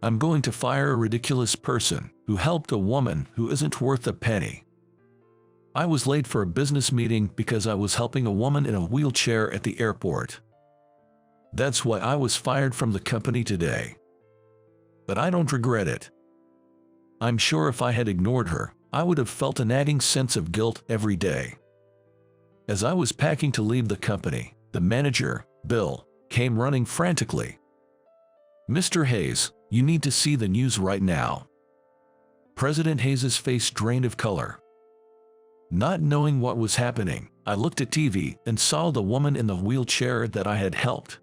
I'm going to fire a ridiculous person who helped a woman who isn't worth a penny. I was late for a business meeting because I was helping a woman in a wheelchair at the airport. That's why I was fired from the company today. But I don't regret it. I'm sure if I had ignored her, I would have felt a nagging sense of guilt every day. As I was packing to leave the company, the manager, Bill, came running frantically. "Mr. Hayes, you need to see the news right now." President Hayes's face drained of color. Not knowing what was happening, I looked at TV and saw the woman in the wheelchair that I had helped.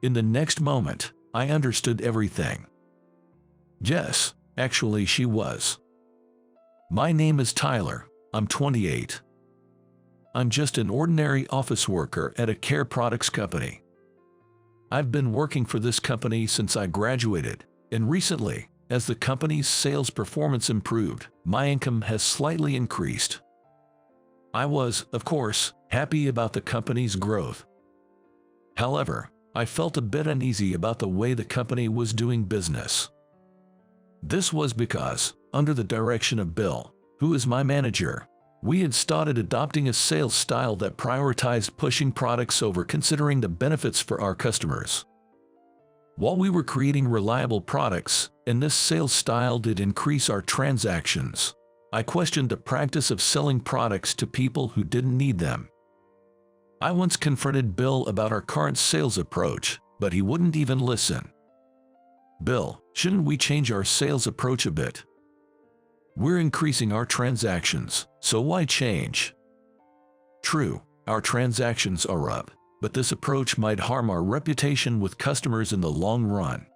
In the next moment, I understood everything. Yes, actually she was. My name is Tyler, I'm 28. I'm just an ordinary office worker at a care products company. I've been working for this company since I graduated, and recently, as the company's sales performance improved, my income has slightly increased. I was, of course, happy about the company's growth. However, I felt a bit uneasy about the way the company was doing business. This was because, under the direction of Bill, who is my manager, we had started adopting a sales style that prioritized pushing products over considering the benefits for our customers. While we were creating reliable products, and this sales style did increase our transactions, I questioned the practice of selling products to people who didn't need them. I once confronted Bill about our current sales approach, but he wouldn't even listen. "Bill, shouldn't we change our sales approach a bit? We're increasing our transactions, so why change?" True, our transactions are up, but this approach might harm our reputation with customers in the long run.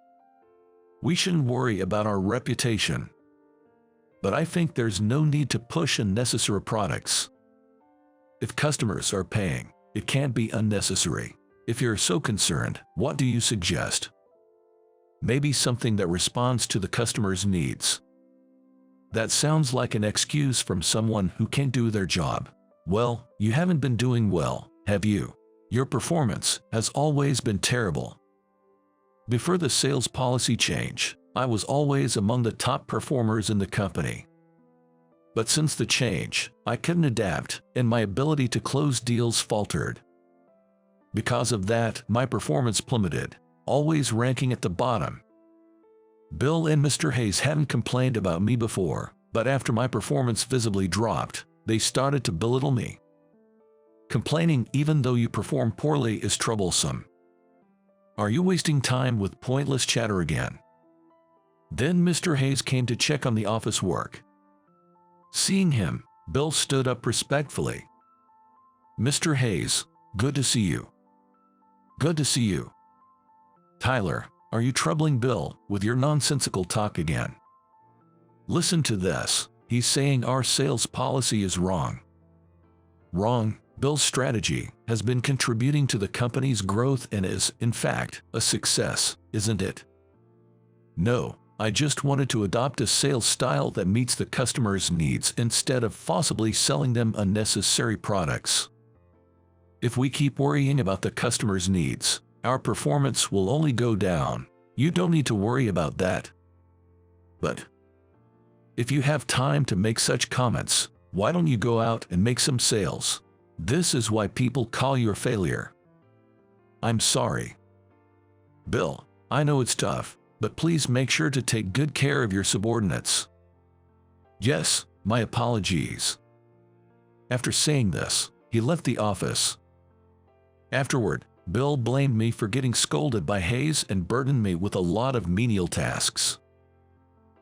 We shouldn't worry about our reputation. But I think there's no need to push unnecessary products. If customers are paying, it can't be unnecessary. If you're so concerned, what do you suggest? Maybe something that responds to the customer's needs. That sounds like an excuse from someone who can't do their job. Well, you haven't been doing well, have you? Your performance has always been terrible. Before the sales policy change, I was always among the top performers in the company. But since the change, I couldn't adapt, and my ability to close deals faltered. Because of that, my performance plummeted, always ranking at the bottom. Bill and Mr. Hayes hadn't complained about me before, but after my performance visibly dropped, they started to belittle me. Complaining even though you perform poorly is troublesome. Are you wasting time with pointless chatter again? Then Mr. Hayes came to check on the office work. Seeing him, Bill stood up respectfully. "Mr. Hayes, good to see you." "Good to see you." "Tyler, are you troubling Bill with your nonsensical talk again?" "Listen to this, he's saying our sales policy is wrong." "Wrong? Bill's strategy has been contributing to the company's growth and is, in fact, a success, isn't it?" "No, I just wanted to adopt a sales style that meets the customer's needs instead of forcibly selling them unnecessary products. If we keep worrying about the customer's needs, our performance will only go down. You don't need to worry about that." "But if you have time to make such comments, why don't you go out and make some sales? This is why people call you a failure." "I'm sorry. Bill, I know it's tough, but please make sure to take good care of your subordinates." "Yes, my apologies." After saying this, he left the office. Afterward, Bill blamed me for getting scolded by Hayes and burdened me with a lot of menial tasks.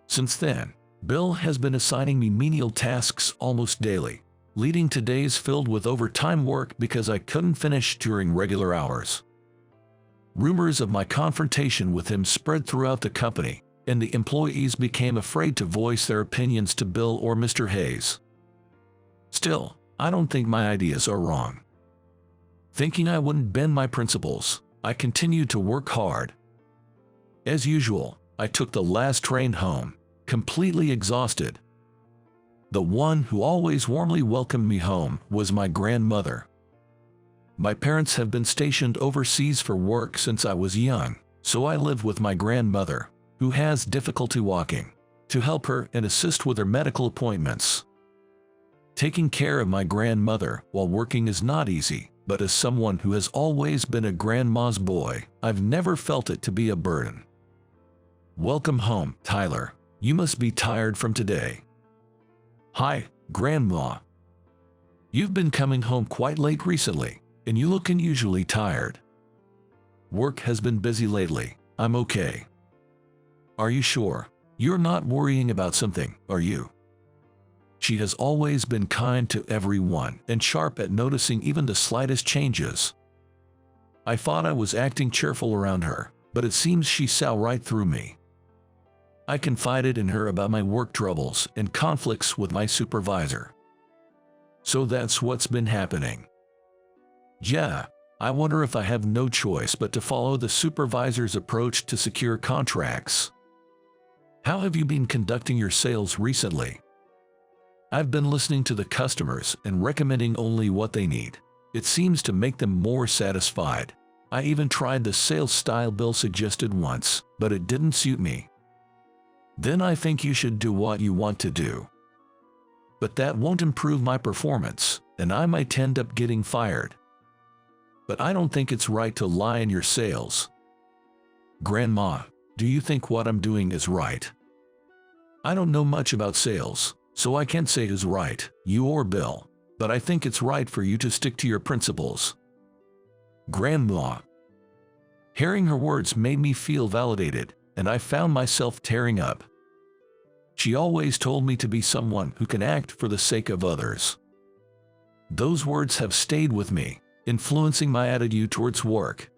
Since then, Bill has been assigning me menial tasks almost daily, leading to days filled with overtime work because I couldn't finish during regular hours. Rumors of my confrontation with him spread throughout the company, and the employees became afraid to voice their opinions to Bill or Mr. Hayes. Still, I don't think my ideas are wrong. Thinking I wouldn't bend my principles, I continued to work hard. As usual, I took the last train home, completely exhausted. The one who always warmly welcomed me home was my grandmother. My parents have been stationed overseas for work since I was young, so I live with my grandmother. who has difficulty walking, to help her and assist with her medical appointments. Taking care of my grandmother while working is not easy, but as someone who has always been a grandma's boy, I've never felt it to be a burden. Welcome home, Tyler. You must be tired from today. Hi, Grandma. You've been coming home quite late recently, and you look unusually tired. Work has been busy lately. I'm okay. Are you sure? You're not worrying about something, are you? She has always been kind to everyone and sharp at noticing even the slightest changes. I thought I was acting cheerful around her, but it seems she saw right through me. I confided in her about my work troubles and conflicts with my supervisor. So that's what's been happening. Yeah, I wonder if I have no choice but to follow the supervisor's approach to secure contracts. How have you been conducting your sales recently? I've been listening to the customers and recommending only what they need. It seems to make them more satisfied. I even tried the sales style Bill suggested once, but it didn't suit me. Then I think you should do what you want to do. But that won't improve my performance, and I might end up getting fired. But I don't think it's right to lie in your sales. Grandma, do you think what I'm doing is right? I don't know much about sales, so I can't say who's right, you or Bill, but I think it's right for you to stick to your principles. Grandma. Hearing her words made me feel validated, and I found myself tearing up. She always told me to be someone who can act for the sake of others. Those words have stayed with me, influencing my attitude towards work.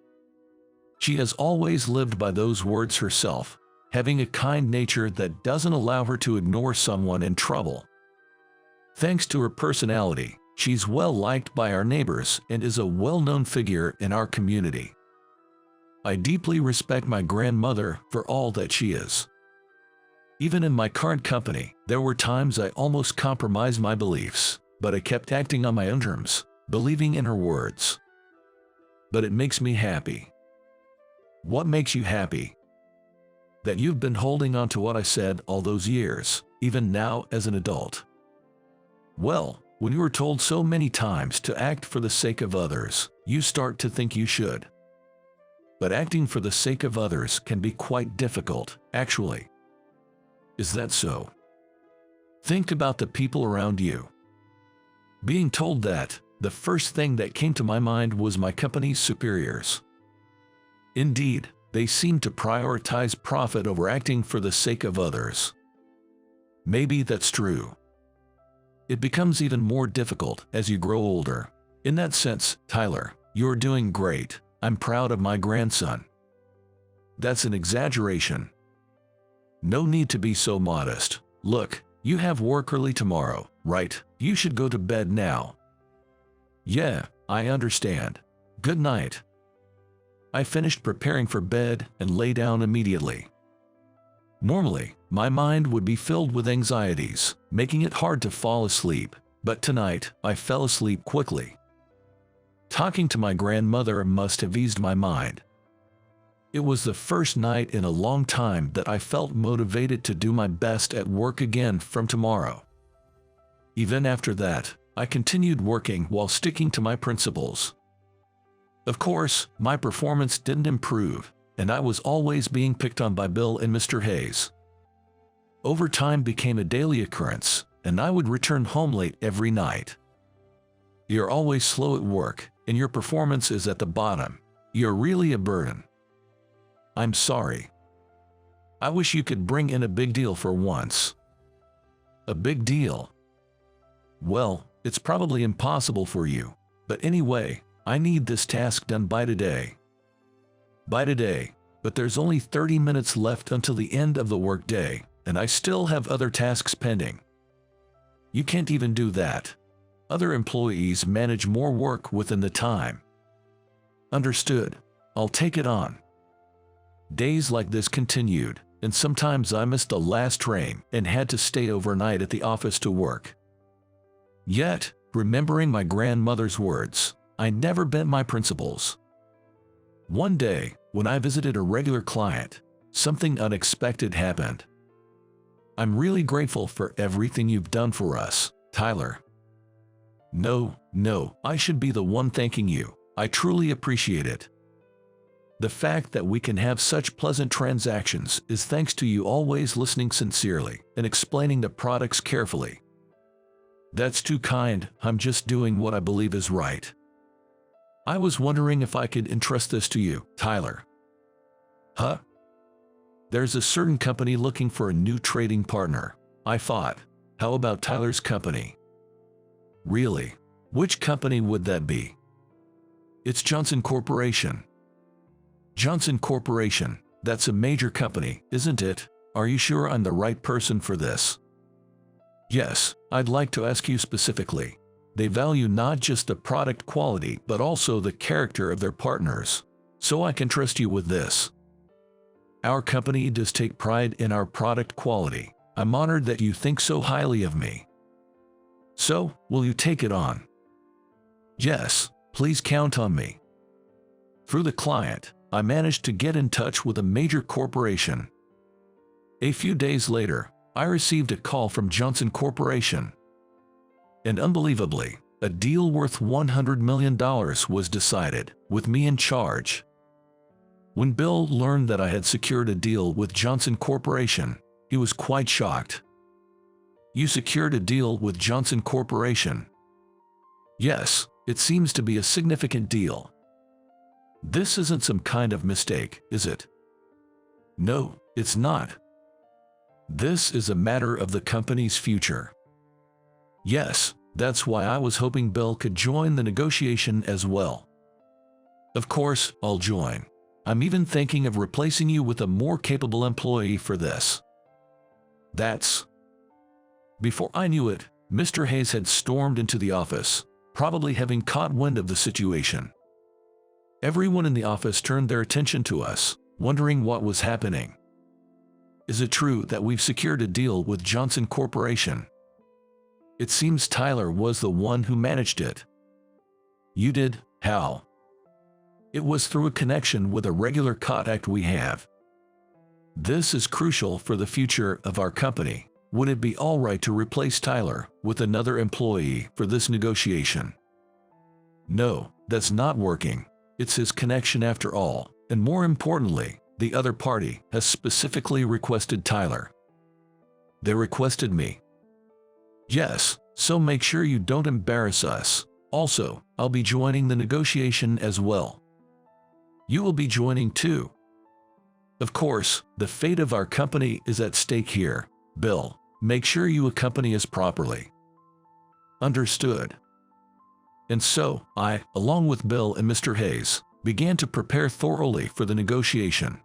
She has always lived by those words herself, having a kind nature that doesn't allow her to ignore someone in trouble. Thanks to her personality, she's well liked by our neighbors and is a well-known figure in our community. I deeply respect my grandmother for all that she is. Even in my current company, there were times I almost compromised my beliefs, but I kept acting on my own terms, believing in her words. But it makes me happy. What makes you happy? That you've been holding on to what I said all those years, even now as an adult. Well, when you were told so many times to act for the sake of others, you start to think you should. But acting for the sake of others can be quite difficult, actually. Is that so? Think about the people around you. Being told that, the first thing that came to my mind was my company's superiors. Indeed, they seem to prioritize profit over acting for the sake of others. Maybe that's true. It becomes even more difficult as you grow older. In that sense, Tyler, you're doing great. I'm proud of my grandson. That's an exaggeration. No need to be so modest. Look, you have work early tomorrow, right? You should go to bed now. Yeah, I understand. Good night. I finished preparing for bed and lay down immediately. Normally, my mind would be filled with anxieties, making it hard to fall asleep, but tonight I fell asleep quickly. Talking to my grandmother must have eased my mind. It was the first night in a long time that I felt motivated to do my best at work again from tomorrow. Even after that, I continued working while sticking to my principles. Of course, my performance didn't improve, and I was always being picked on by Bill and Mr. Hayes. Overtime became a daily occurrence, and I would return home late every night. You're always slow at work, and your performance is at the bottom. You're really a burden. I'm sorry. I wish you could bring in a big deal for once. A big deal? Well, it's probably impossible for you, but anyway, I need this task done by today. By today, but there's only 30 minutes left until the end of the workday, and I still have other tasks pending. You can't even do that. Other employees manage more work within the time. Understood. I'll take it on. Days like this continued, and sometimes I missed the last train and had to stay overnight at the office to work. Yet, remembering my grandmother's words, I never bent my principles. One day, when I visited a regular client, something unexpected happened. I'm really grateful for everything you've done for us, Tyler. No, I should be the one thanking you. I truly appreciate it. The fact that we can have such pleasant transactions is thanks to you always listening sincerely and explaining the products carefully. That's too kind. I'm just doing what I believe is right. I was wondering if I could entrust this to you, Tyler. Huh? There's a certain company looking for a new trading partner. I thought, how about Tyler's company? Really? Which company would that be? It's Johnson Corporation. Johnson Corporation, that's a major company, isn't it? Are you sure I'm the right person for this? Yes, I'd like to ask you specifically. They value not just the product quality but also the character of their partners. So I can trust you with this. Our company does take pride in our product quality. I'm honored that you think so highly of me. So, will you take it on? Yes, please count on me. Through the client, I managed to get in touch with a major corporation. A few days later, I received a call from Johnson Corporation. And unbelievably, a deal worth $100 million was decided, with me in charge. When Bill learned that I had secured a deal with Johnson Corporation, he was quite shocked. You secured a deal with Johnson Corporation? Yes, it seems to be a significant deal. This isn't some kind of mistake, is it? No, it's not. This is a matter of the company's future. Yes, that's why I was hoping Bill could join the negotiation as well. Of course, I'll join. I'm even thinking of replacing you with a more capable employee for this. Before I knew it, Mr. Hayes had stormed into the office, probably having caught wind of the situation. Everyone in the office turned their attention to us, wondering what was happening. Is it true that we've secured a deal with Johnson Corporation? It seems Tyler was the one who managed it. You did? How? It was through a connection with a regular contact we have. This is crucial for the future of our company. Would it be all right to replace Tyler with another employee for this negotiation? No, that's not working. It's his connection after all, and more importantly, the other party has specifically requested Tyler. They requested me. Yes, so make sure you don't embarrass us. Also, I'll be joining the negotiation as well. You will be joining too. Of course, the fate of our company is at stake here. Bill, make sure you accompany us properly. Understood. And so, I, along with Bill and Mr. Hayes, began to prepare thoroughly for the negotiation.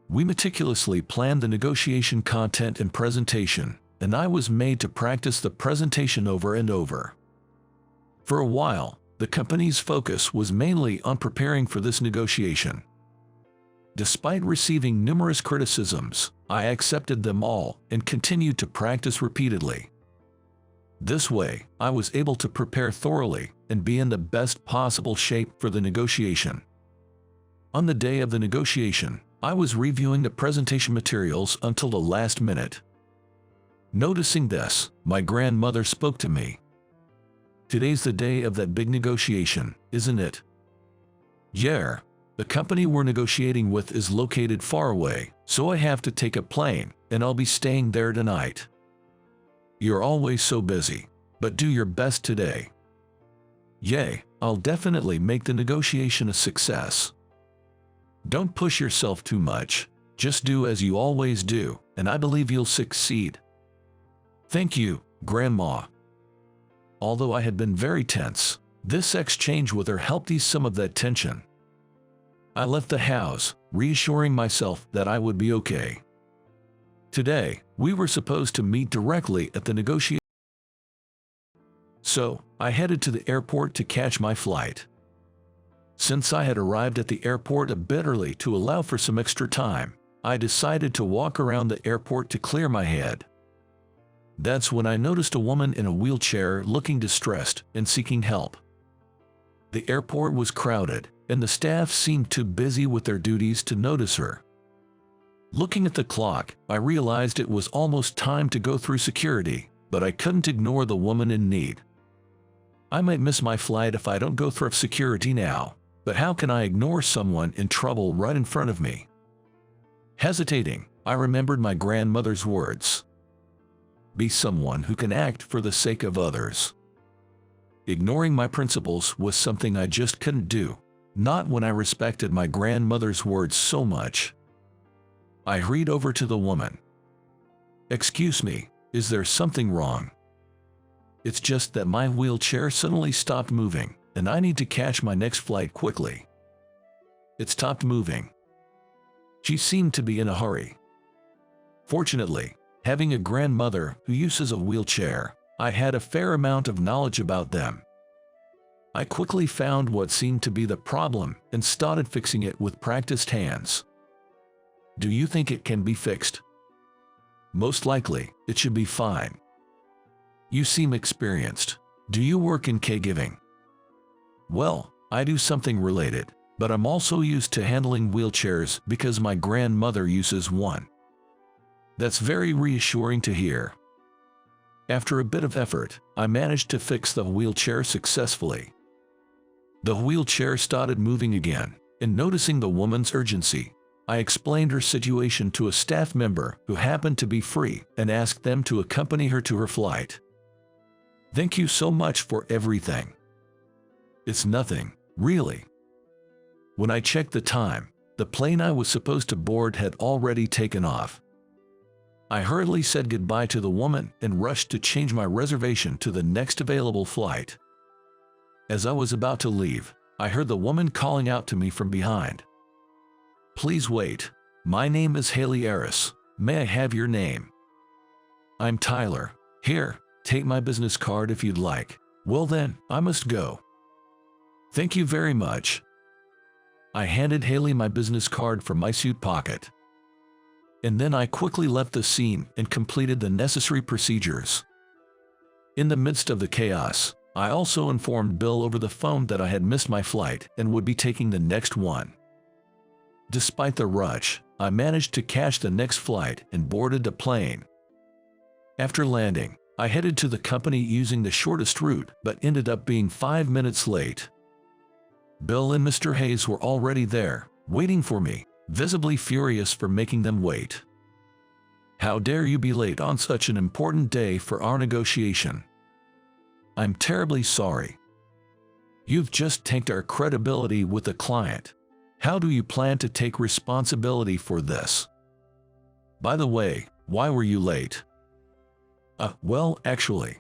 We meticulously planned the negotiation content and presentation, and I was made to practice the presentation over and over. For a while, the company's focus was mainly on preparing for this negotiation. Despite receiving numerous criticisms, I accepted them all and continued to practice repeatedly. This way, I was able to prepare thoroughly and be in the best possible shape for the negotiation. On the day of the negotiation, I was reviewing the presentation materials until the last minute. Noticing this, my grandmother spoke to me. Today's the day of that big negotiation, isn't it? Yeah, the company we're negotiating with is located far away, so I have to take a plane, and I'll be staying there tonight. You're always so busy, but do your best today. Yay, I'll definitely make the negotiation a success. Don't push yourself too much, just do as you always do, and I believe you'll succeed. Thank you, Grandma. Although I had been very tense, this exchange with her helped ease some of that tension. I left the house, reassuring myself that I would be okay. Today, we were supposed to meet directly at the negotiation. So, I headed to the airport to catch my flight. Since I had arrived at the airport a bit early to allow for some extra time, I decided to walk around the airport to clear my head. That's when I noticed a woman in a wheelchair looking distressed and seeking help. The airport was crowded, and the staff seemed too busy with their duties to notice her. Looking at the clock, I realized it was almost time to go through security, but I couldn't ignore the woman in need. I might miss my flight if I don't go through security now, but how can I ignore someone in trouble right in front of me? Hesitating, I remembered my grandmother's words. Be someone who can act for the sake of others. Ignoring my principles was something I just couldn't do, not when I respected my grandmother's words so much. I hurried over to the woman. Excuse me, is there something wrong? It's just that my wheelchair suddenly stopped moving, and I need to catch my next flight quickly. It stopped moving. She seemed to be in a hurry. Fortunately, having a grandmother who uses a wheelchair, I had a fair amount of knowledge about them. I quickly found what seemed to be the problem and started fixing it with practiced hands. Do you think it can be fixed? Most likely, it should be fine. You seem experienced. Do you work in caregiving? Well, I do something related, but I'm also used to handling wheelchairs because my grandmother uses one. That's very reassuring to hear. After a bit of effort, I managed to fix the wheelchair successfully. The wheelchair started moving again, and noticing the woman's urgency, I explained her situation to a staff member who happened to be free and asked them to accompany her to her flight. Thank you so much for everything. It's nothing, really. When I checked the time, the plane I was supposed to board had already taken off. I hurriedly said goodbye to the woman and rushed to change my reservation to the next available flight. As I was about to leave, I heard the woman calling out to me from behind. Please wait. My name is Haley Eris. May I have your name? I'm Tyler. Here, take my business card if you'd like. Well then, I must go. Thank you very much. I handed Haley my business card from my suit pocket. And then I quickly left the scene and completed the necessary procedures. In the midst of the chaos, I also informed Bill over the phone that I had missed my flight and would be taking the next one. Despite the rush, I managed to catch the next flight and boarded the plane. After landing, I headed to the company using the shortest route but ended up being 5 minutes late. Bill and Mr. Hayes were already there, waiting for me, visibly furious for making them wait. How dare you be late on such an important day for our negotiation? I'm terribly sorry. You've just tanked our credibility with the client. How do you plan to take responsibility for this? By the way, why were you late? Well, actually,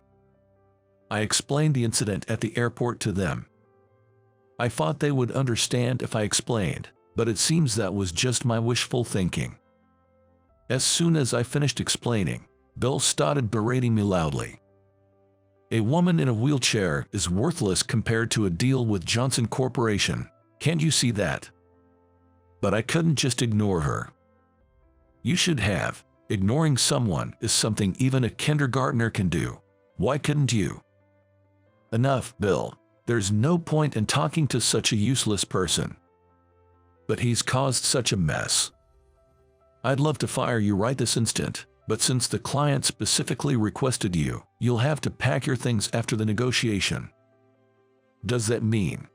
I explained the incident at the airport to them. I thought they would understand if I explained, but it seems that was just my wishful thinking. As soon as I finished explaining, Bill started berating me loudly. A woman in a wheelchair is worthless compared to a deal with Johnson Corporation. Can't you see that? But I couldn't just ignore her. You should have. Ignoring someone is something even a kindergartner can do. Why couldn't you? Enough, Bill. There's no point in talking to such a useless person. But he's caused such a mess. I'd love to fire you right this instant, but since the client specifically requested you, you'll have to pack your things after the negotiation. Does that mean?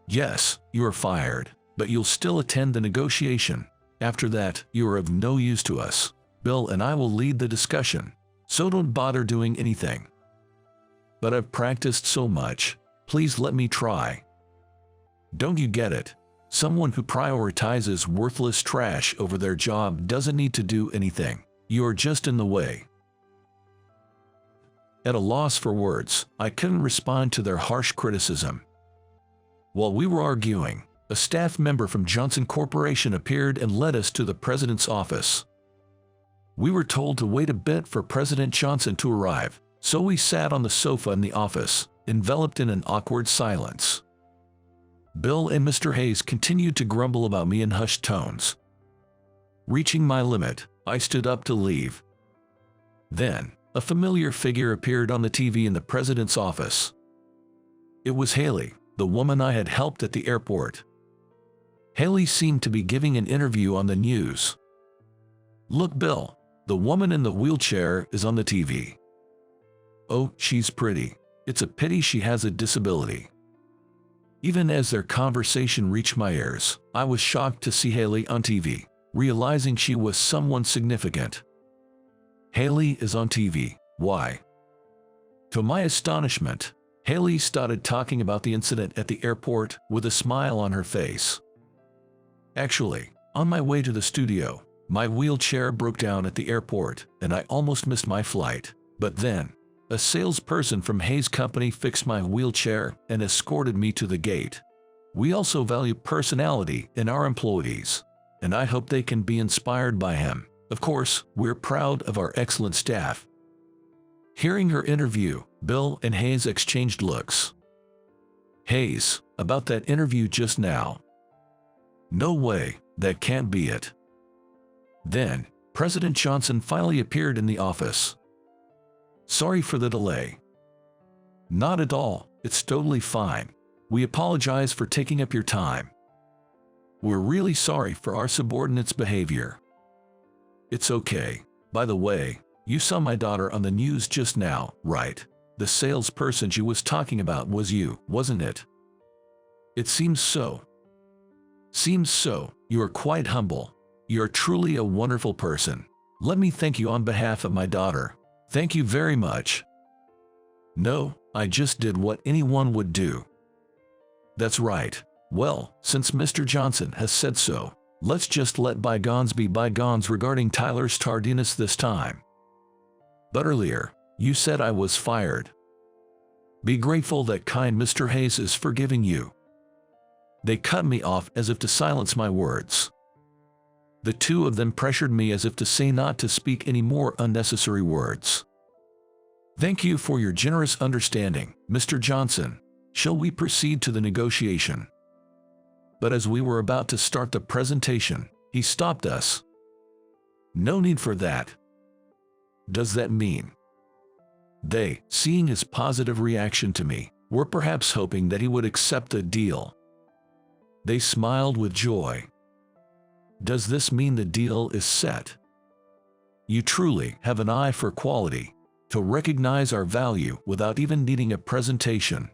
Yes, you are fired, but you'll still attend the negotiation. After that, you are of no use to us. Bill and I will lead the discussion, so don't bother doing anything. But I've practiced so much. Please let me try. Don't you get it? Someone who prioritizes worthless trash over their job doesn't need to do anything. You're just in the way. At a loss for words, I couldn't respond to their harsh criticism. While we were arguing, a staff member from Johnson Corporation appeared and led us to the president's office. We were told to wait a bit for President Johnson to arrive, so we sat on the sofa in the office, enveloped in an awkward silence. Bill and Mr. Hayes continued to grumble about me in hushed tones. Reaching my limit, I stood up to leave. Then, a familiar figure appeared on the TV in the president's office. It was Haley, the woman I had helped at the airport. Haley seemed to be giving an interview on the news. Look, Bill, the woman in the wheelchair is on the TV. Oh, she's pretty. It's a pity she has a disability. Even as their conversation reached my ears, I was shocked to see Haley on TV, realizing she was someone significant. Haley is on TV. Why? To my astonishment, Haley started talking about the incident at the airport with a smile on her face. Actually, on my way to the studio, my wheelchair broke down at the airport and I almost missed my flight. But then, a salesperson from Hayes Company fixed my wheelchair and escorted me to the gate. We also value personality in our employees, and I hope they can be inspired by him. Of course, we're proud of our excellent staff. Hearing her interview, Bill and Hayes exchanged looks. Hayes, about that interview just now. No way, that can't be it. Then, President Johnson finally appeared in the office. Sorry for the delay. Not at all, it's totally fine. We apologize for taking up your time. We're really sorry for our subordinates' behavior. It's okay. By the way, you saw my daughter on the news just now, right? The salesperson she was talking about was you, wasn't it? It seems so. Seems so. You are quite humble. You are truly a wonderful person. Let me thank you on behalf of my daughter. Thank you very much. No, I just did what anyone would do. That's right. Well, since Mr. Johnson has said so, let's just let bygones be bygones regarding Tyler's tardiness this time. But earlier, you said I was fired. Be grateful that kind Mr. Hayes is forgiving you. They cut me off as if to silence my words. The two of them pressured me as if to say not to speak any more unnecessary words. Thank you for your generous understanding, Mr. Johnson. Shall we proceed to the negotiation? But as we were about to start the presentation, he stopped us. No need for that. Does that mean? They, seeing his positive reaction to me, were perhaps hoping that he would accept the deal. They smiled with joy. Does this mean the deal is set? You truly have an eye for quality, to recognize our value without even needing a presentation.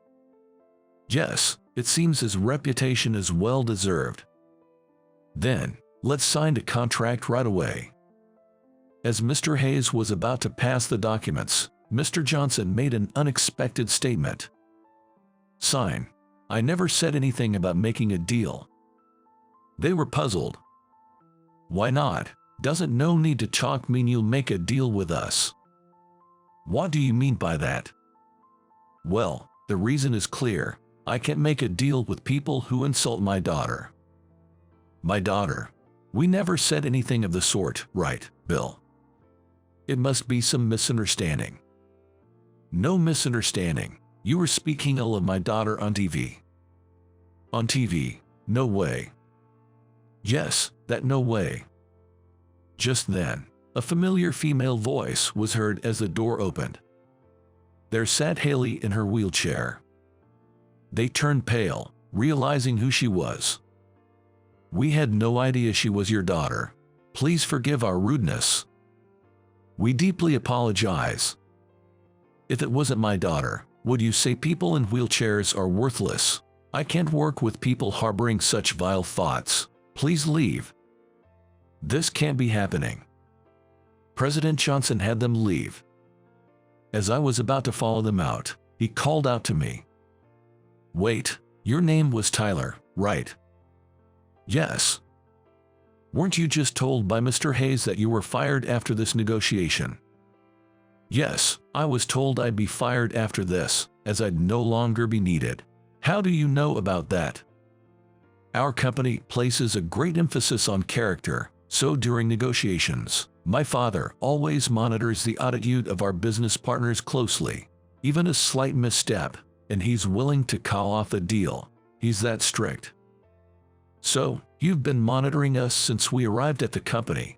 Yes, it seems his reputation is well deserved. Then, let's sign the contract right away. As Mr. Hayes was about to pass the documents, Mr. Johnson made an unexpected statement. Sign. I never said anything about making a deal. They were puzzled. Why not? Doesn't no need to talk mean you'll make a deal with us? What do you mean by that? Well, the reason is clear. I can't make a deal with people who insult my daughter. My daughter? We never said anything of the sort, right, Bill? It must be some misunderstanding. No misunderstanding. You were speaking ill of my daughter on TV. On TV? No way. Yes, that no way. Just then, a familiar female voice was heard as the door opened. There sat Haley in her wheelchair. They turned pale, realizing who she was. We had no idea she was your daughter. Please forgive our rudeness. We deeply apologize. If it wasn't my daughter, would you say people in wheelchairs are worthless? I can't work with people harboring such vile thoughts. Please leave. This can't be happening. President Johnson had them leave. As I was about to follow them out, he called out to me. Wait, your name was Tyler, right? Yes. Weren't you just told by Mr. Hayes that you were fired after this negotiation? Yes, I was told I'd be fired after this, as I'd no longer be needed. How do you know about that? Our company places a great emphasis on character, so during negotiations, my father always monitors the attitude of our business partners closely. Even a slight misstep, and he's willing to call off the deal. He's that strict. So, you've been monitoring us since we arrived at the company.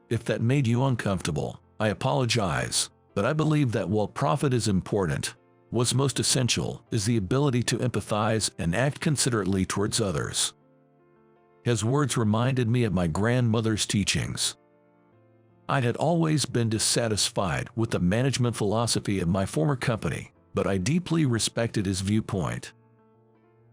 If that made you uncomfortable, I apologize, but I believe that while profit is important, what's most essential is the ability to empathize and act considerately towards others. His words reminded me of my grandmother's teachings. I had always been dissatisfied with the management philosophy of my former company, but I deeply respected his viewpoint.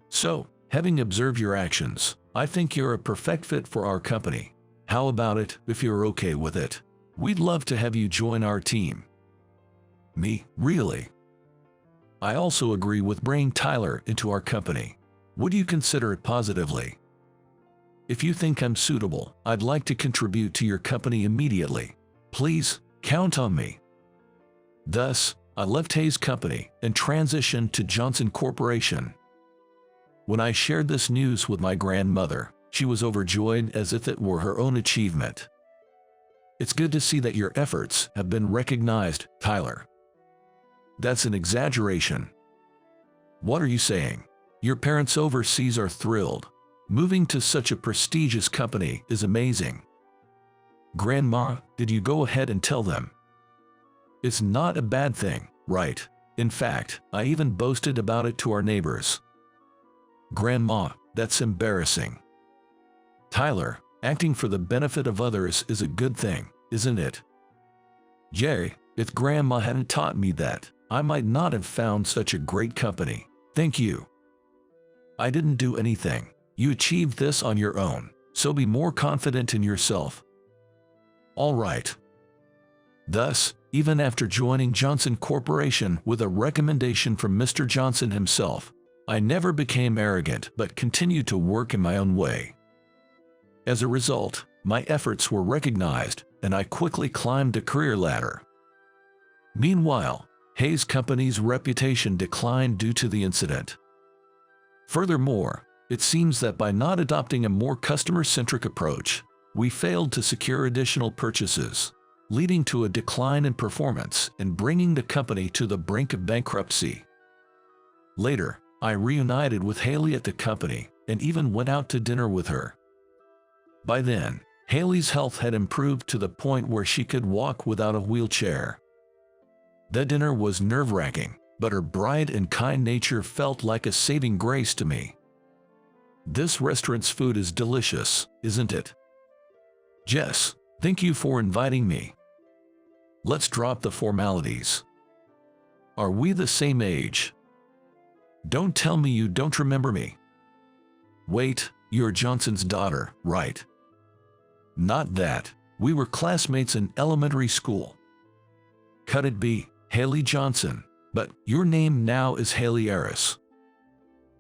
So, having observed your actions, I think you're a perfect fit for our company. How about it, if you're okay with it? We'd love to have you join our team. Me, really? I also agree with bringing Tyler into our company. Would you consider it positively? If you think I'm suitable, I'd like to contribute to your company immediately. Please, count on me. Thus, I left Hayes Company and transitioned to Johnson Corporation. When I shared this news with my grandmother, she was overjoyed as if it were her own achievement. It's good to see that your efforts have been recognized, Tyler. That's an exaggeration. What are you saying? Your parents overseas are thrilled. Moving to such a prestigious company is amazing. Grandma, did you go ahead and tell them? It's not a bad thing, right? In fact, I even boasted about it to our neighbors. Grandma, that's embarrassing. Tyler, acting for the benefit of others is a good thing, isn't it? Jerry, if Grandma hadn't taught me that, I might not have found such a great company. Thank you. I didn't do anything. You achieved this on your own, so be more confident in yourself. All right. Thus, even after joining Johnson Corporation with a recommendation from Mr. Johnson himself, I never became arrogant but continued to work in my own way. As a result, my efforts were recognized, and I quickly climbed the career ladder. Meanwhile, Hayes Company's reputation declined due to the incident. Furthermore, it seems that by not adopting a more customer-centric approach, we failed to secure additional purchases, leading to a decline in performance and bringing the company to the brink of bankruptcy. Later, I reunited with Haley at the company and even went out to dinner with her. By then, Haley's health had improved to the point where she could walk without a wheelchair. The dinner was nerve-wracking, but her bright and kind nature felt like a saving grace to me. This restaurant's food is delicious, isn't it? Jess, thank you for inviting me. Let's drop the formalities. Are we the same age? Don't tell me you don't remember me. Wait, you're Johnson's daughter, right? Not that. We were classmates in elementary school. Could it be Haley Johnson? But your name now is Haley Harris.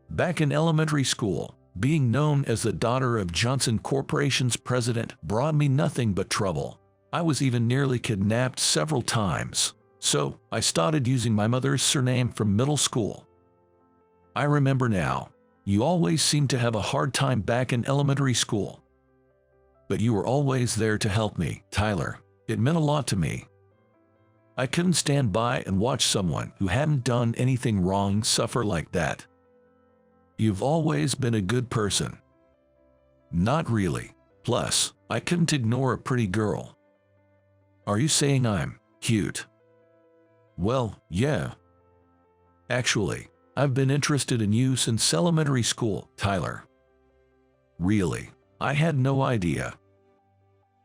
Back in elementary school, being known as the daughter of Johnson Corporation's president brought me nothing but trouble. I was even nearly kidnapped several times, so I started using my mother's surname from middle school. I remember now. You always seemed to have a hard time back in elementary school. But you were always there to help me, Tyler. It meant a lot to me. I couldn't stand by and watch someone who hadn't done anything wrong suffer like that. You've always been a good person. Not really. Plus, I couldn't ignore a pretty girl. Are you saying I'm cute? Well, yeah. Actually, I've been interested in you since elementary school, Tyler. Really? I had no idea.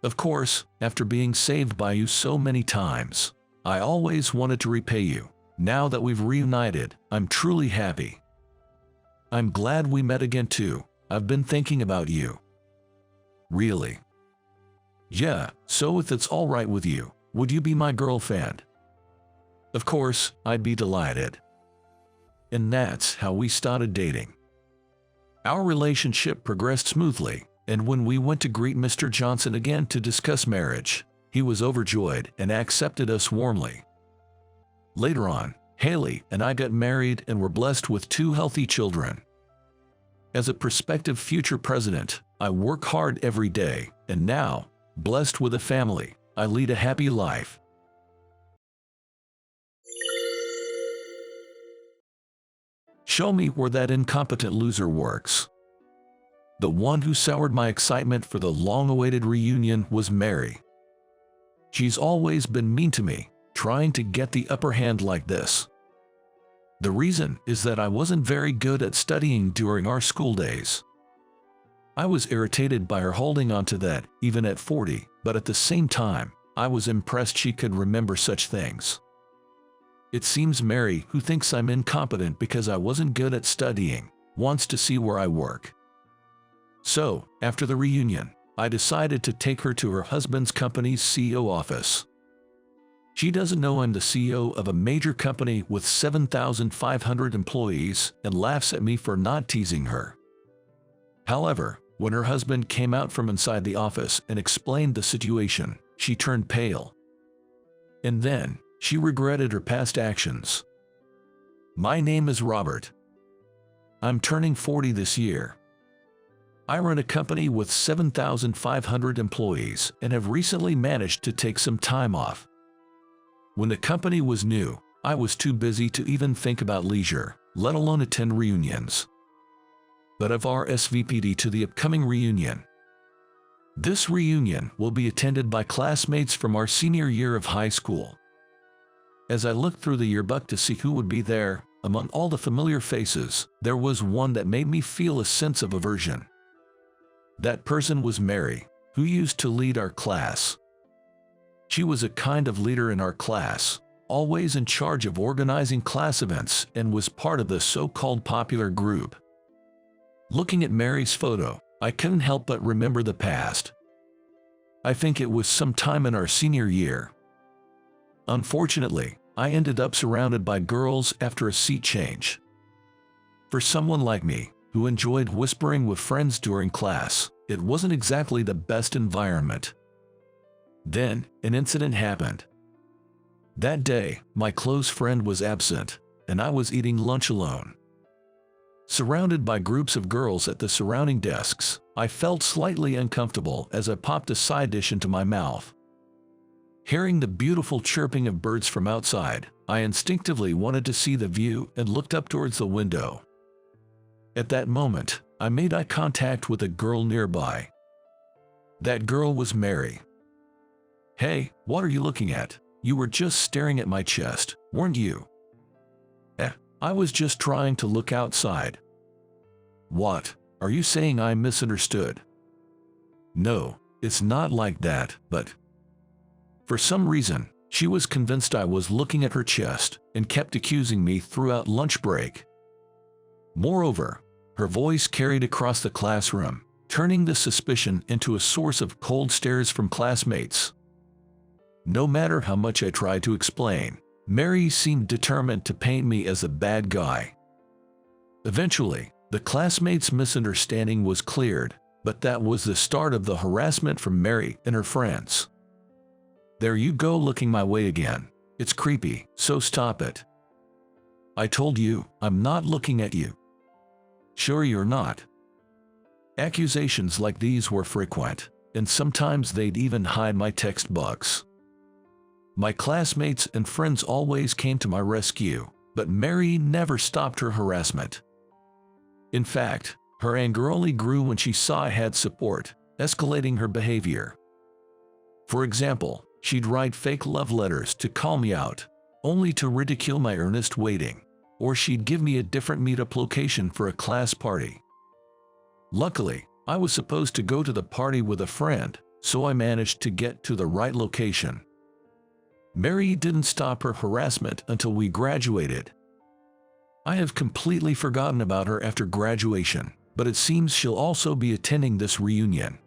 Of course, after being saved by you so many times, I always wanted to repay you. Now that we've reunited, I'm truly happy. I'm glad we met again too. I've been thinking about you. Really? Yeah, so if it's all right with you, would you be my girlfriend? Of course, I'd be delighted. And that's how we started dating. Our relationship progressed smoothly, and when we went to greet Mr. Johnson again to discuss marriage, he was overjoyed and accepted us warmly. Later on, Haley and I got married and were blessed with 2 healthy children. As a prospective future president, I work hard every day, and now, blessed with a family, I lead a happy life. Show me where that incompetent loser works. The one who soured my excitement for the long-awaited reunion was Mary. She's always been mean to me, trying to get the upper hand like this. The reason is that I wasn't very good at studying during our school days. I was irritated by her holding on to that, even at 40, but at the same time, I was impressed she could remember such things. It seems Mary, who thinks I'm incompetent because I wasn't good at studying, wants to see where I work. So, after the reunion, I decided to take her to her husband's company's CEO office. She doesn't know I'm the CEO of a major company with 7,500 employees and laughs at me for not teasing her. However, when her husband came out from inside the office and explained the situation, she turned pale. And then, she regretted her past actions. My name is Robert. I'm turning 40 this year. I run a company with 7,500 employees and have recently managed to take some time off. When the company was new, I was too busy to even think about leisure, let alone attend reunions. But I've RSVP'd to the upcoming reunion. This reunion will be attended by classmates from our senior year of high school. As I looked through the yearbook to see who would be there, among all the familiar faces, there was one that made me feel a sense of aversion. That person was Mary, who used to lead our class. She was a kind of leader in our class, always in charge of organizing class events and was part of the so-called popular group. Looking at Mary's photo, I couldn't help but remember the past. I think it was sometime in our senior year. Unfortunately, I ended up surrounded by girls after a seat change. For someone like me, who enjoyed whispering with friends during class, it wasn't exactly the best environment. Then, an incident happened. That day, my close friend was absent, and I was eating lunch alone. Surrounded by groups of girls at the surrounding desks, I felt slightly uncomfortable as I popped a side dish into my mouth. Hearing the beautiful chirping of birds from outside, I instinctively wanted to see the view and looked up towards the window. At that moment, I made eye contact with a girl nearby. That girl was Mary. "Hey, what are you looking at? You were just staring at my chest, weren't you?" I was just trying to look outside." "What? Are you saying I misunderstood?" "No, it's not like that, but..." For some reason, she was convinced I was looking at her chest and kept accusing me throughout lunch break. Moreover, her voice carried across the classroom, turning the suspicion into a source of cold stares from classmates. No matter how much I tried to explain, Mary seemed determined to paint me as a bad guy. Eventually, the classmates' misunderstanding was cleared, but that was the start of the harassment from Mary and her friends. "There you go looking my way again. It's creepy, so stop it." "I told you, I'm not looking at you." "Sure you're not." Accusations like these were frequent, and sometimes they'd even hide my textbooks. My classmates and friends always came to my rescue, but Mary never stopped her harassment. In fact, her anger only grew when she saw I had support, escalating her behavior. For example, she'd write fake love letters to call me out, only to ridicule my earnest waiting, or she'd give me a different meetup location for a class party. Luckily, I was supposed to go to the party with a friend, so I managed to get to the right location. Mary didn't stop her harassment until we graduated. I have completely forgotten about her after graduation, but it seems she'll also be attending this reunion.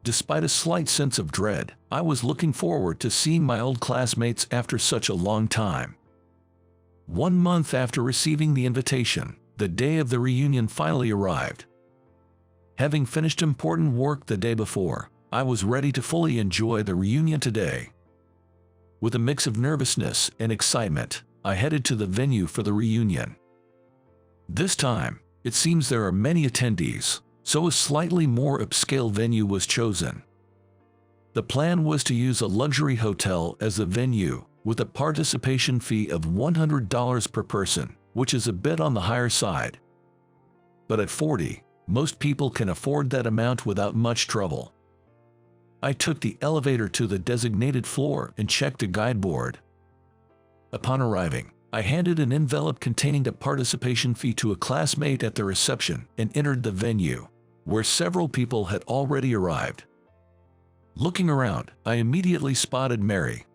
Despite a slight sense of dread, I was looking forward to seeing my old classmates after such a long time. 1 month after receiving the invitation, the day of the reunion finally arrived. Having finished important work the day before, I was ready to fully enjoy the reunion today. With a mix of nervousness and excitement, I headed to the venue for the reunion. This time, it seems there are many attendees, so a slightly more upscale venue was chosen. The plan was to use a luxury hotel as the venue, with a participation fee of $100 per person, which is a bit on the higher side. But at 40, most people can afford that amount without much trouble. I took the elevator to the designated floor and checked a guide board. Upon arriving, I handed an envelope containing the participation fee to a classmate at the reception and entered the venue, where several people had already arrived. Looking around, I immediately spotted Mary.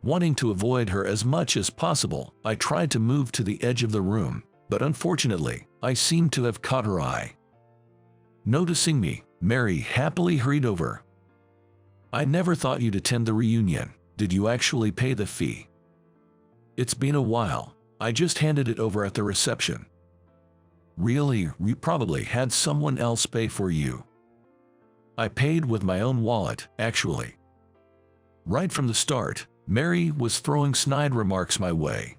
Wanting to avoid her as much as possible, I tried to move to the edge of the room, but unfortunately, I seemed to have caught her eye. Noticing me, Mary happily hurried over. "I never thought you'd attend the reunion. Did you actually pay the fee?" "It's been a while. I just handed it over at the reception." "Really? You probably had someone else pay for you." "I paid with my own wallet, actually." Right from the start, Mary was throwing snide remarks my way.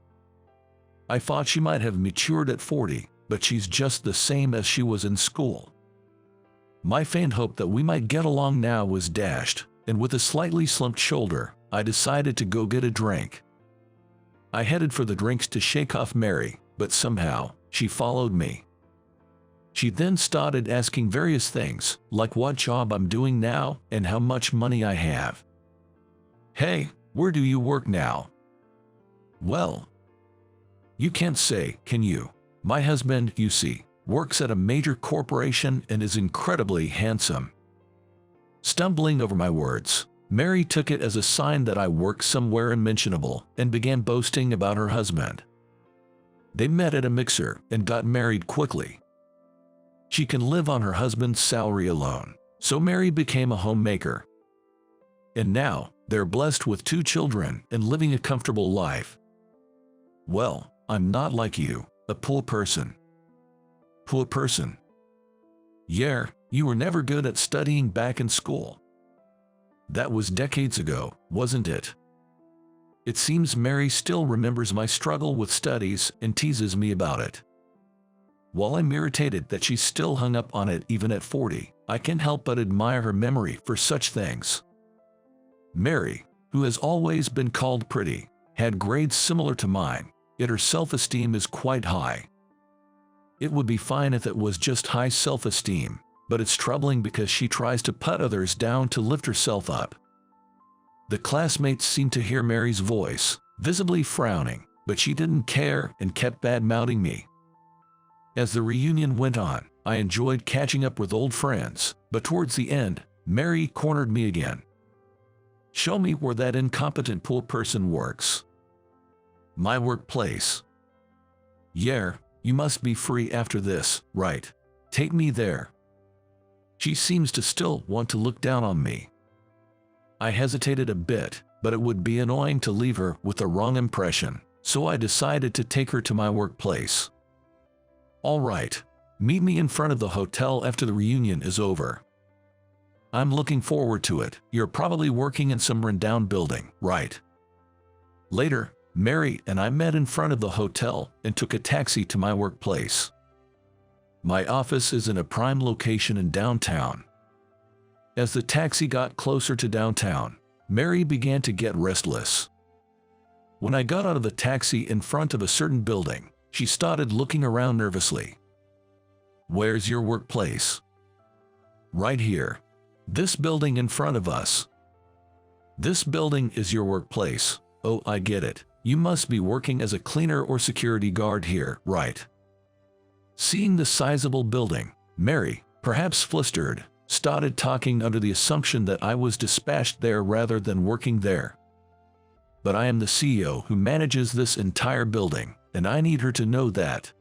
I thought she might have matured at 40, but she's just the same as she was in school. My faint hope that we might get along now was dashed, and with a slightly slumped shoulder, I decided to go get a drink. I headed for the drinks to shake off Mary, but somehow, she followed me. She then started asking various things, like what job I'm doing now and how much money I have. "Hey, where do you work now?" "Well, you can't say, can you? My husband, you see, works at a major corporation and is incredibly handsome." Stumbling over my words, Mary took it as a sign that I worked somewhere unmentionable and began boasting about her husband. They met at a mixer and got married quickly. She can live on her husband's salary alone, so Mary became a homemaker. And now, they're blessed with 2 children and living a comfortable life. "Well, I'm not like you, a poor person." "Poor person?" "Yeah, you were never good at studying back in school." "That was decades ago, wasn't it?" It seems Mary still remembers my struggle with studies and teases me about it. While I'm irritated that she's still hung up on it even at 40, I can't help but admire her memory for such things. Mary, who has always been called pretty, had grades similar to mine, yet her self-esteem is quite high. It would be fine if it was just high self-esteem, but it's troubling because she tries to put others down to lift herself up. The classmates seemed to hear Mary's voice, visibly frowning, but she didn't care and kept bad-mouthing me. As the reunion went on, I enjoyed catching up with old friends, but towards the end, Mary cornered me again. "Show me where that incompetent poor person works." "My workplace." "Yeah, you must be free after this, right? Take me there." She seems to still want to look down on me. I hesitated a bit, but it would be annoying to leave her with the wrong impression, so I decided to take her to my workplace. "All right, meet me in front of the hotel after the reunion is over." "I'm looking forward to it. You're probably working in some rundown building, right?" Later, Mary and I met in front of the hotel and took a taxi to my workplace. My office is in a prime location in downtown. As the taxi got closer to downtown, Mary began to get restless. When I got out of the taxi in front of a certain building, she started looking around nervously. "Where's your workplace?" "Right here. This building in front of us." "This building is your workplace. Oh, I get it. You must be working as a cleaner or security guard here, right?" Seeing the sizable building, Mary, perhaps flustered, started talking under the assumption that I was dispatched there rather than working there. "But I am the CEO who manages this entire building, and I need her to know that."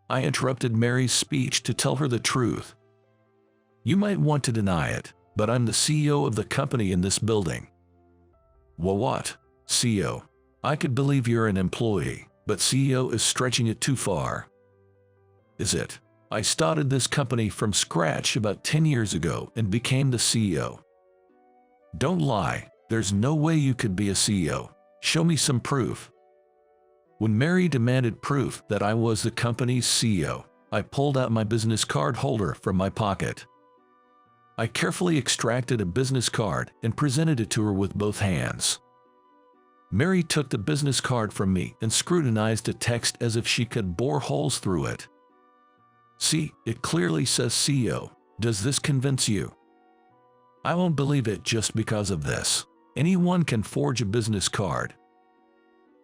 I interrupted Mary's speech to tell her the truth. "You might want to deny it, but I'm the CEO of the company in this building." "Well, what? CEO? I could believe you're an employee, but CEO is stretching it too far." "Is it? I started this company from scratch about 10 years ago and became the CEO." "Don't lie. There's no way you could be a CEO. Show me some proof." When Mary demanded proof that I was the company's CEO, I pulled out my business card holder from my pocket. I carefully extracted a business card and presented it to her with both hands. Mary took the business card from me and scrutinized the text as if she could bore holes through it. "See, it clearly says CEO. Does this convince you?" "I won't believe it just because of this. Anyone can forge a business card."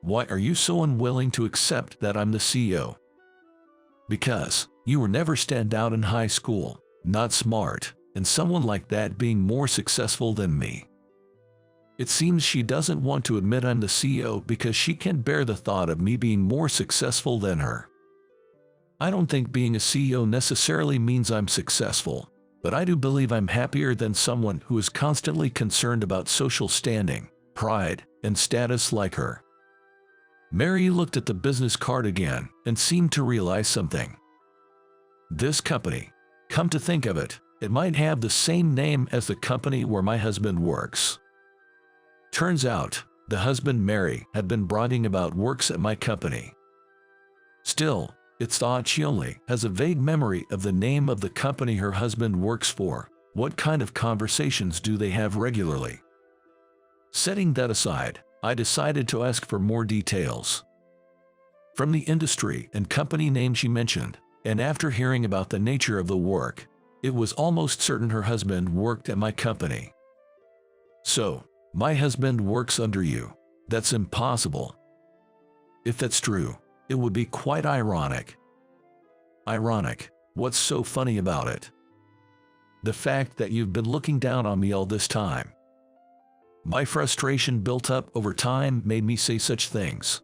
"Why are you so unwilling to accept that I'm the CEO?" "Because you were never stand out in high school, not smart, and someone like that being more successful than me. It seems she doesn't want to admit I'm the CEO because she can't bear the thought of me being more successful than her. I don't think being a CEO necessarily means I'm successful, but I do believe I'm happier than someone who is constantly concerned about social standing, pride, and status like her. Mary looked at the business card again and seemed to realize something. This company, come to think of it, it might have the same name as the company where my husband works. Turns out, the husband Mary had been bragging about works at my company. Still, it's thought she only has a vague memory of the name of the company her husband works for. What kind of conversations do they have regularly? Setting that aside, I decided to ask for more details. From the industry and company name she mentioned, and after hearing about the nature of the work, it was almost certain her husband worked at my company. So, my husband works under you. That's impossible. If that's true, it would be quite ironic. Ironic? What's so funny about it? The fact that you've been looking down on me all this time. My frustration built up over time made me say such things.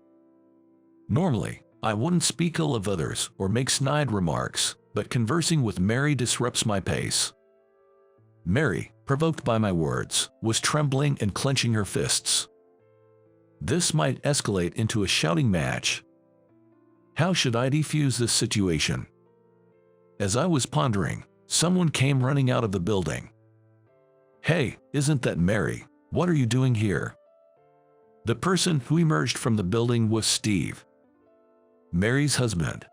Normally, I wouldn't speak ill of others or make snide remarks, but conversing with Mary disrupts my pace. Mary, provoked by my words, was trembling and clenching her fists. This might escalate into a shouting match. How should I defuse this situation? As I was pondering, someone came running out of the building. "Hey, isn't that Mary? What are you doing here?" The person who emerged from the building was Steve, Mary's husband.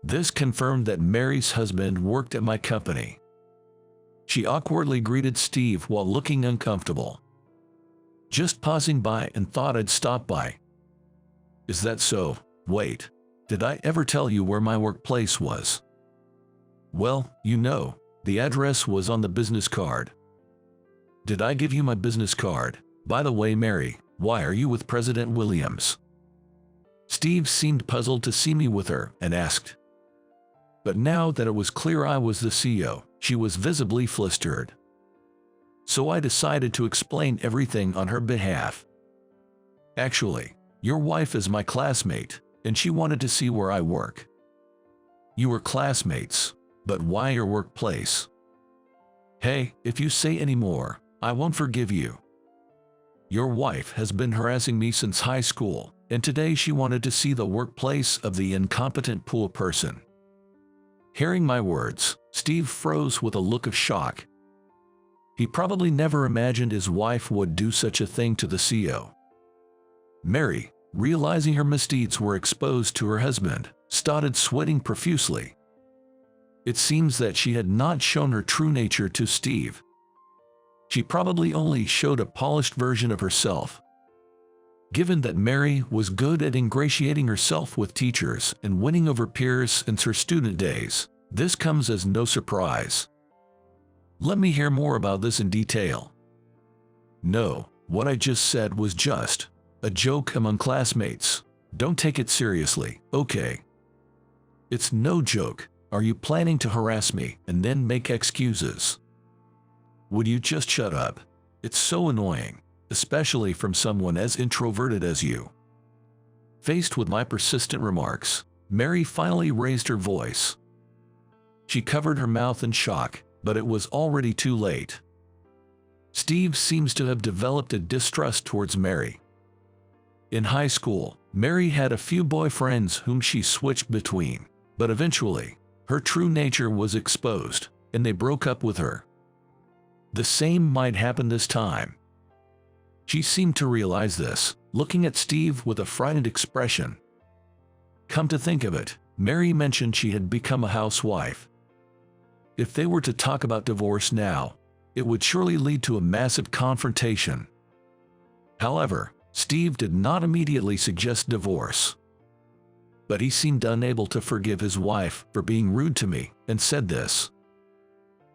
This confirmed that Mary's husband worked at my company. She awkwardly greeted Steve while looking uncomfortable. "Just passing by and thought I'd stop by." "Is that so? Wait, did I ever tell you where my workplace was?" "Well, you know, the address was on the business card." "Did I give you my business card? By the way, Mary, why are you with President Williams?" Steve seemed puzzled to see me with her and asked. But now that it was clear I was the CEO, she was visibly flustered. So I decided to explain everything on her behalf. "Actually, your wife is my classmate, and she wanted to see where I work." "You were classmates, but why your workplace?" "Hey, if you say any more, I won't forgive you. Your wife has been harassing me since high school, and today she wanted to see the workplace of the incompetent pool person." Hearing my words, Steve froze with a look of shock. He probably never imagined his wife would do such a thing to the CEO. Mary, realizing her misdeeds were exposed to her husband, started sweating profusely. It seems that she had not shown her true nature to Steve. She probably only showed a polished version of herself. Given that Mary was good at ingratiating herself with teachers and winning over peers since her student days, this comes as no surprise. Let me hear more about this in detail. No, what I just said was just a joke among classmates. Don't take it seriously, okay? It's no joke. Are you planning to harass me and then make excuses? Would you just shut up? It's so annoying, especially from someone as introverted as you. Faced with my persistent remarks, Mary finally raised her voice. She covered her mouth in shock, but it was already too late. Steve seems to have developed a distrust towards Mary. In high school, Mary had a few boyfriends whom she switched between, but eventually, her true nature was exposed, and they broke up with her. The same might happen this time. She seemed to realize this, looking at Steve with a frightened expression. Come to think of it, Mary mentioned she had become a housewife. If they were to talk about divorce now, it would surely lead to a massive confrontation. However, Steve did not immediately suggest divorce. But he seemed unable to forgive his wife for being rude to me, and said this.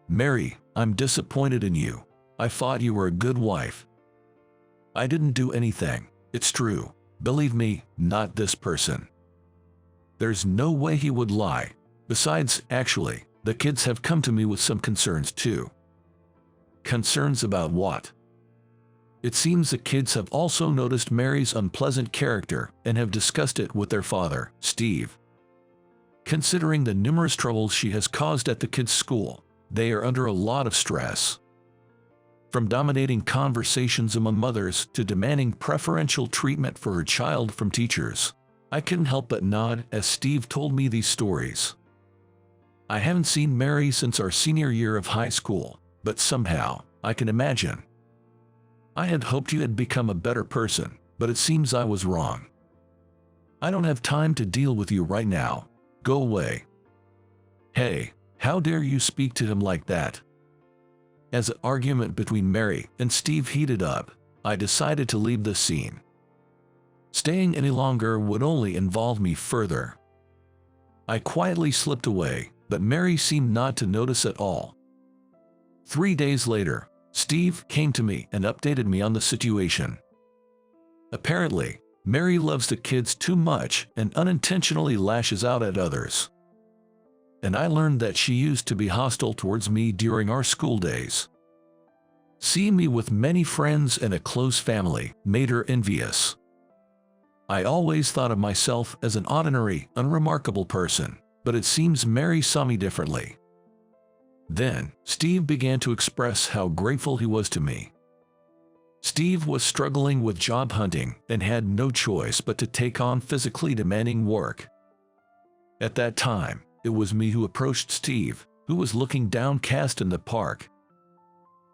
"Mary, I'm disappointed in you. I thought you were a good wife." "I didn't do anything. It's true. Believe me, not this person." There's no way he would lie. Besides, actually, The kids have come to me with some concerns too. Concerns about what? It seems the kids have also noticed Mary's unpleasant character and have discussed it with their father, Steve. Considering the numerous troubles she has caused at the kids' school, they are under a lot of stress. From dominating conversations among mothers to demanding preferential treatment for her child from teachers, I couldn't help but nod as Steve told me these stories. I haven't seen Mary since our senior year of high school, but somehow, I can imagine. I had hoped you had become a better person, but it seems I was wrong. I don't have time to deal with you right now. Go away. Hey, how dare you speak to him like that? As an argument between Mary and Steve heated up, I decided to leave the scene. Staying any longer would only involve me further. I quietly slipped away, but Mary seemed not to notice at all. 3 days later, Steve came to me and updated me on the situation. Apparently, Mary loves the kids too much and unintentionally lashes out at others. And I learned that she used to be hostile towards me during our school days. Seeing me with many friends and a close family made her envious. I always thought of myself as an ordinary, unremarkable person, but it seems Mary saw me differently. Then, Steve began to express how grateful he was to me. Steve was struggling with job hunting and had no choice but to take on physically demanding work. At that time, it was me who approached Steve, who was looking downcast in the park.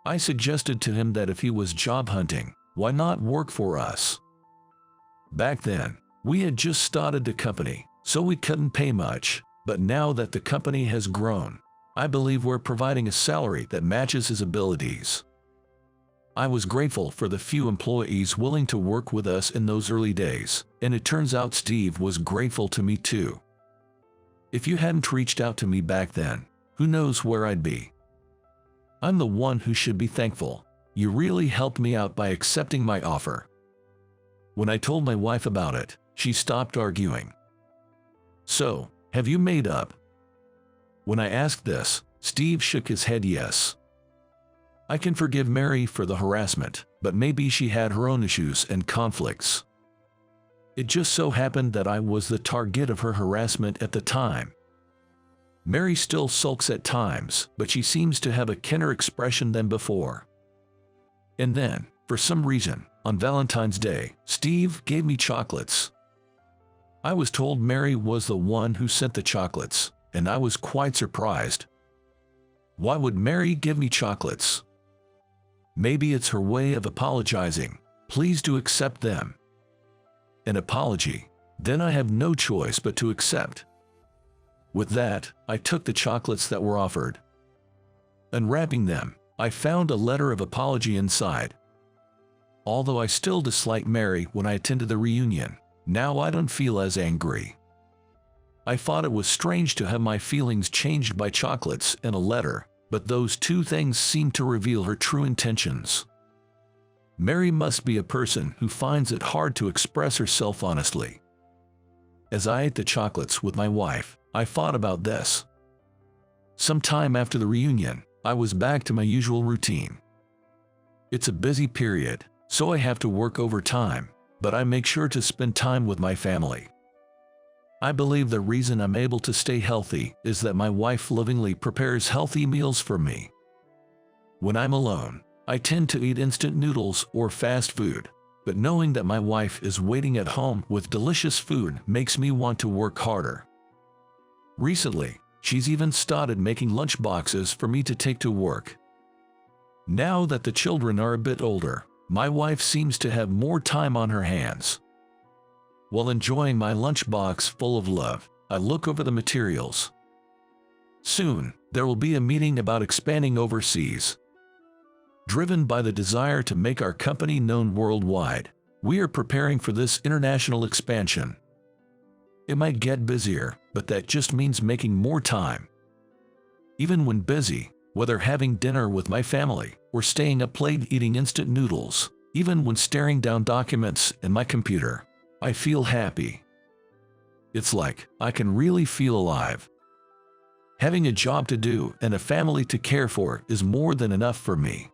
I suggested to him that if he was job hunting, why not work for us? Back then, we had just started the company, so we couldn't pay much, but now that the company has grown, I believe we're providing a salary that matches his abilities. I was grateful for the few employees willing to work with us in those early days, and it turns out Steve was grateful to me too. If you hadn't reached out to me back then, who knows where I'd be? I'm the one who should be thankful. You really helped me out by accepting my offer. When I told my wife about it, she stopped arguing. So, have you made up? When I asked this, Steve shook his head yes. I can forgive Mary for the harassment, but maybe she had her own issues and conflicts. It just so happened that I was the target of her harassment at the time. Mary still sulks at times, but she seems to have a keener expression than before. And then, for some reason, on Valentine's Day, Steve gave me chocolates. I was told Mary was the one who sent the chocolates, and I was quite surprised. Why would Mary give me chocolates? Maybe it's her way of apologizing. Please do accept them. An apology. Then I have no choice but to accept. With that, I took the chocolates that were offered. Unwrapping them, I found a letter of apology inside. Although I still disliked Mary when I attended the reunion, now I don't feel as angry. I thought it was strange to have my feelings changed by chocolates and a letter, but those two things seemed to reveal her true intentions. Mary must be a person who finds it hard to express herself honestly. As I ate the chocolates with my wife, I thought about this. Sometime after the reunion, I was back to my usual routine. It's a busy period, so I have to work overtime, but I make sure to spend time with my family. I believe the reason I'm able to stay healthy is that my wife lovingly prepares healthy meals for me. When I'm alone, I tend to eat instant noodles or fast food, but knowing that my wife is waiting at home with delicious food makes me want to work harder. Recently, she's even started making lunch boxes for me to take to work. Now that the children are a bit older, my wife seems to have more time on her hands. While enjoying my lunchbox full of love, I look over the materials. Soon, there will be a meeting about expanding overseas. Driven by the desire to make our company known worldwide, we are preparing for this international expansion. It might get busier, but that just means making more time. Even when busy, whether having dinner with my family or staying up late eating instant noodles, even when staring down documents in my computer, I feel happy. It's like I can really feel alive. Having a job to do and a family to care for is more than enough for me.